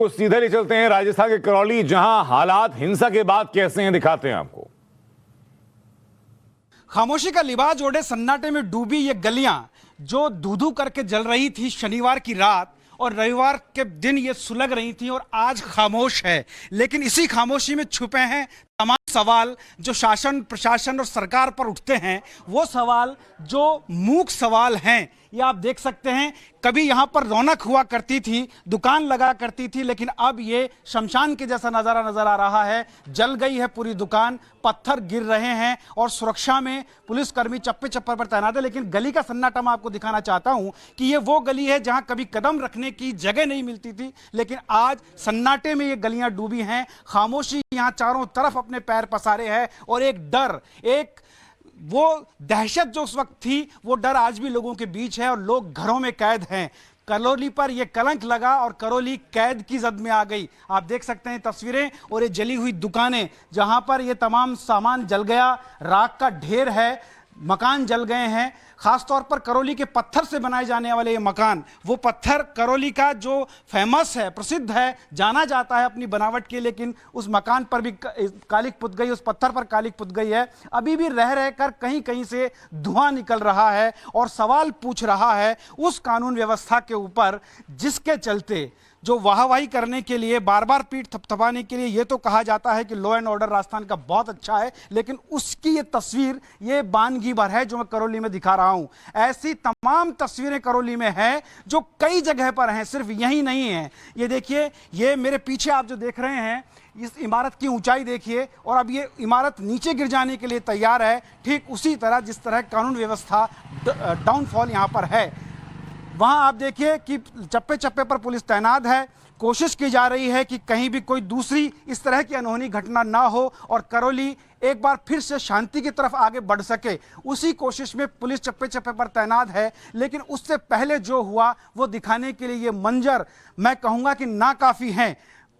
तो सीधे ले चलते हैं राजस्थान के करौली, जहां हालात हिंसा के बाद कैसे हैं दिखाते हैं आपको। खामोशी का लिबास ओढ़े सन्नाटे में डूबी ये गलियां जो धू-धू करके जल रही थी शनिवार की रात और रविवार के दिन ये सुलग रही थी और आज खामोश है। लेकिन इसी खामोशी में छुपे हैं तमाम सवाल जो शासन, प्रशासन और सरकार पर उठते हैं। वो सवाल जो मूक सवाल हैं, ये आप देख सकते हैं। कभी यहाँ पर रौनक हुआ करती थी, दुकान लगा करती थी, लेकिन अब ये शमशान के जैसा नज़ारा नजर आ रहा है। जल गई है पूरी दुकान, पत्थर गिर रहे हैं और सुरक्षा में पुलिसकर्मी चप्पे चप्पे पर तैनात है। लेकिन गली का सन्नाटा मैं आपको दिखाना चाहता हूँ कि ये वो गली है जहाँ कभी कदम रखने की जगह नहीं मिलती थी, लेकिन आज सन्नाटे में ये गलियाँ डूबी हैं। खामोशी यहाँ चारों तरफ अपने पैर पसारे है और एक डर, एक वो दहशत जो उस वक्त थी, वो डर आज भी लोगों के बीच है और लोग घरों में कैद हैं। करौली पर यह कलंक लगा और करौली कैद की जद में आ गई। आप देख सकते हैं तस्वीरें और ये जली हुई दुकानें जहां पर ये तमाम सामान जल गया, राख का ढेर है, मकान जल गए हैं। खासतौर पर करौली के पत्थर से बनाए जाने वाले ये मकान, वो पत्थर करौली का जो फेमस है, प्रसिद्ध है, जाना जाता है अपनी बनावट के, लेकिन उस मकान पर भी कालिक पुत गई, उस पत्थर पर कालिक पुत गई है। अभी भी रह रहकर कहीं कहीं से धुआं निकल रहा है और सवाल पूछ रहा है उस कानून व्यवस्था के ऊपर जिसके चलते जो वाहवाही करने के लिए, बार बार पीठ थपथपाने के लिए ये तो कहा जाता है कि लॉ एंड ऑर्डर राजस्थान का बहुत अच्छा है, लेकिन उसकी ये तस्वीर ये बानगी भर है जो मैं करौली में दिखा रहा हूं। ऐसी तमाम तस्वीरें करौली में हैं जो कई जगह पर हैं, सिर्फ यही नहीं है। ये देखिए, ये मेरे पीछे आप जो देख रहे हैं, इस इमारत की ऊंचाई देखिए और अब ये इमारत नीचे गिर जाने के लिए तैयार है, ठीक उसी तरह जिस तरह कानून व्यवस्था डाउनफॉल यहाँ पर है। वहां आप देखिए कि चप्पे चप्पे पर पुलिस तैनात है। कोशिश की जा रही है कि कहीं भी कोई दूसरी इस तरह की अनहोनी घटना ना हो और करौली एक बार फिर से शांति की तरफ आगे बढ़ सके। उसी कोशिश में पुलिस चप्पे चप्पे पर तैनात है। लेकिन उससे पहले जो हुआ वो दिखाने के लिए ये मंजर मैं कहूँगा कि नाकाफी हैं।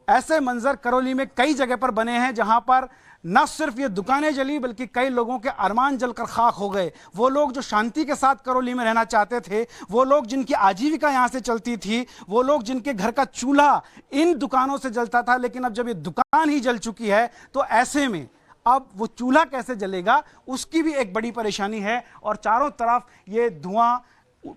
ऐसे मंजर करौली में कई जगह पर बने हैं जहां पर न सिर्फ ये दुकानें जली बल्कि कई लोगों के अरमान जलकर खाक हो गए। वो लोग जो शांति के साथ करौली में रहना चाहते थे, वो लोग जिनकी आजीविका यहाँ से चलती थी, वो लोग जिनके घर का चूल्हा इन दुकानों से जलता था, लेकिन अब जब ये दुकान ही जल चुकी है तो ऐसे में अब वो चूल्हा कैसे जलेगा, उसकी भी एक बड़ी परेशानी है। और चारों तरफ ये धुआं,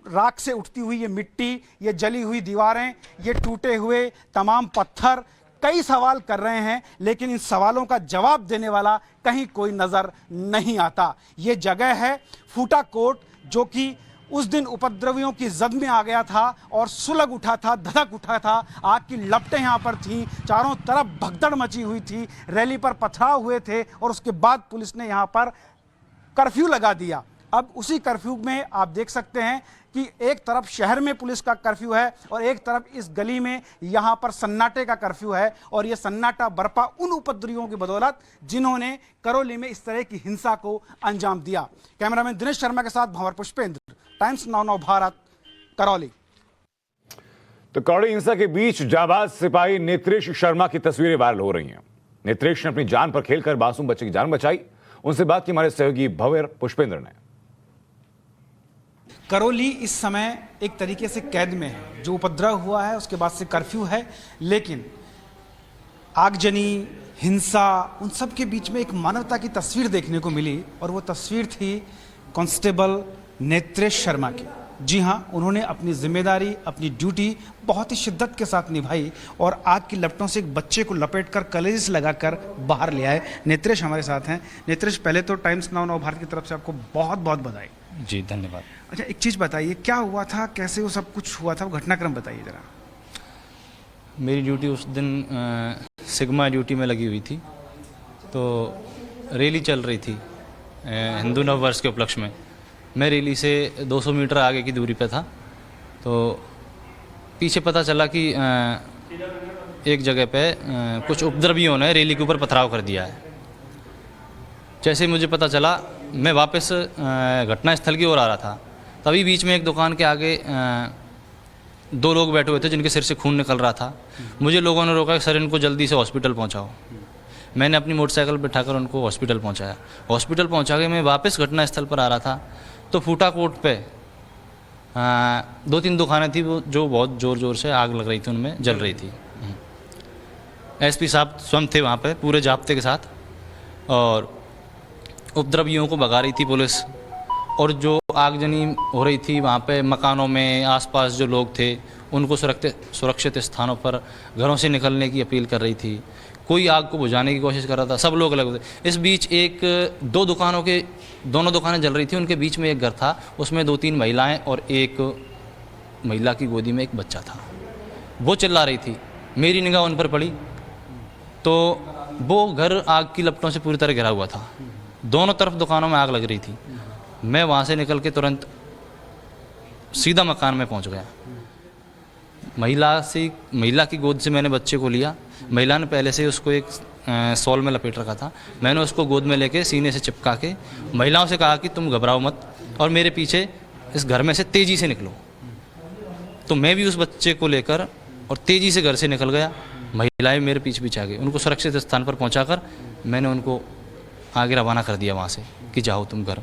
राख से उठती हुई ये मिट्टी, ये जली हुई दीवारें, ये टूटे हुए तमाम पत्थर कई सवाल कर रहे हैं, लेकिन इन सवालों का जवाब देने वाला कहीं कोई नजर नहीं आता। ये जगह है फूटा कोट, जो कि उस दिन उपद्रवियों की जद में आ गया था और सुलग उठा था, धधक उठा था। आग की लपटें यहाँ पर थीं, चारों तरफ भगदड़ मची हुई थी, रैली पर पथराव हुए थे और उसके बाद पुलिस ने यहाँ पर कर्फ्यू लगा दिया। अब उसी कर्फ्यू में आप देख सकते हैं कि एक तरफ शहर में पुलिस का कर्फ्यू है और एक तरफ इस गली में यहाँ पर सन्नाटे का कर्फ्यू है। और ये सन्नाटा बरपा उन उपद्रवियों की बदौलत जिन्होंने करौली में इस तरह की हिंसा को अंजाम दिया। कैमरामैन दिनेश शर्मा के साथ भंवर पुष्पेंद्र, टाइम्स नाउ भारत, करौली। तो करौली हिंसा के बीच जाबाज सिपाही नेत्रेश शर्मा की तस्वीरें वायरल हो रही हैं। नेत्रेश ने अपनी जान पर खेलकर मासूम बच्चे की जान बचाई। उनसे बात की हमारे सहयोगी भंवर पुष्पेंद्र ने। करौली इस समय एक तरीके से कैद में है। जो उपद्रव हुआ है उसके बाद से कर्फ्यू है, लेकिन आगजनी, हिंसा, उन सब के बीच में एक मानवता की तस्वीर देखने को मिली और वो तस्वीर थी कांस्टेबल नेत्रेश शर्मा की। जी हाँ, उन्होंने अपनी जिम्मेदारी, अपनी ड्यूटी बहुत ही शिद्दत के साथ निभाई और आग की लपटों से एक बच्चे को लपेटकर कलेजिस लगाकर बाहर ले आए। नेत्रेश हमारे साथ हैं। नेत्रेश, पहले तो टाइम्स नाउ भारत की तरफ से आपको बहुत बहुत बधाई। जी धन्यवाद। अच्छा, एक चीज़ बताइए, क्या हुआ था, कैसे वो सब कुछ हुआ था, वो घटनाक्रम बताइए ज़रा। मेरी ड्यूटी उस दिन सिग्मा ड्यूटी में लगी हुई थी, तो रैली चल रही थी हिंदू नव वर्ष के उपलक्ष्य में। मैं रैली से 200 मीटर आगे की दूरी पे था, तो पीछे पता चला कि एक जगह पे कुछ उपद्रवियों ने रैली के ऊपर पथराव कर दिया है। जैसे ही मुझे पता चला, मैं वापस घटनास्थल की ओर आ रहा था, तभी बीच में एक दुकान के आगे 2 लोग बैठे हुए थे जिनके सिर से खून निकल रहा था। मुझे लोगों ने रोका कि सर इनको जल्दी से हॉस्पिटल पहुंचाओ। मैंने अपनी मोटरसाइकिल बिठाकर उनको हॉस्पिटल पहुंचाया। हॉस्पिटल पहुंचा के मैं वापस घटनास्थल पर आ रहा था, तो फूटा कोट पे 2-3 दुकानें थी वो जो बहुत ज़ोर ज़ोर से आग लग रही थी, उनमें जल रही थी। एसपी साहब स्वयं थे वहाँ पे पूरे जाब्ते के साथ, और उपद्रवियों को भगा रही थी पुलिस। और जो आगजनी हो रही थी वहाँ पे मकानों में, आसपास जो लोग थे उनको सुरक्षित स्थानों पर घरों से निकलने की अपील कर रही थी। कोई आग को बुझाने की कोशिश कर रहा था, सब लोग अलग थे। इस बीच दोनों दुकानें जल रही थी, उनके बीच में एक घर था, उसमें 2-3 महिलाएं और एक महिला की गोदी में एक बच्चा था। वो चिल्ला रही थी, मेरी निगाह उन पर पड़ी तो वो घर आग की लपटों से पूरी तरह घिरा हुआ था, दोनों तरफ दुकानों में आग लग रही थी। मैं वहाँ से निकल के तुरंत सीधा मकान में पहुँच गया। महिला की गोद से मैंने बच्चे को लिया। महिला ने पहले से उसको एक शॉल में लपेट रखा था। मैंने उसको गोद में लेके सीने से चिपका के महिलाओं से कहा कि तुम घबराओ मत और मेरे पीछे इस घर में से तेज़ी से निकलो। तो मैं भी उस बच्चे को लेकर और तेज़ी से घर से निकल गया। महिलाएं मेरे पीछे पीछे आ गई। उनको सुरक्षित स्थान पर पहुंचाकर मैंने उनको आगे रवाना कर दिया वहाँ से कि जाओ तुम घर।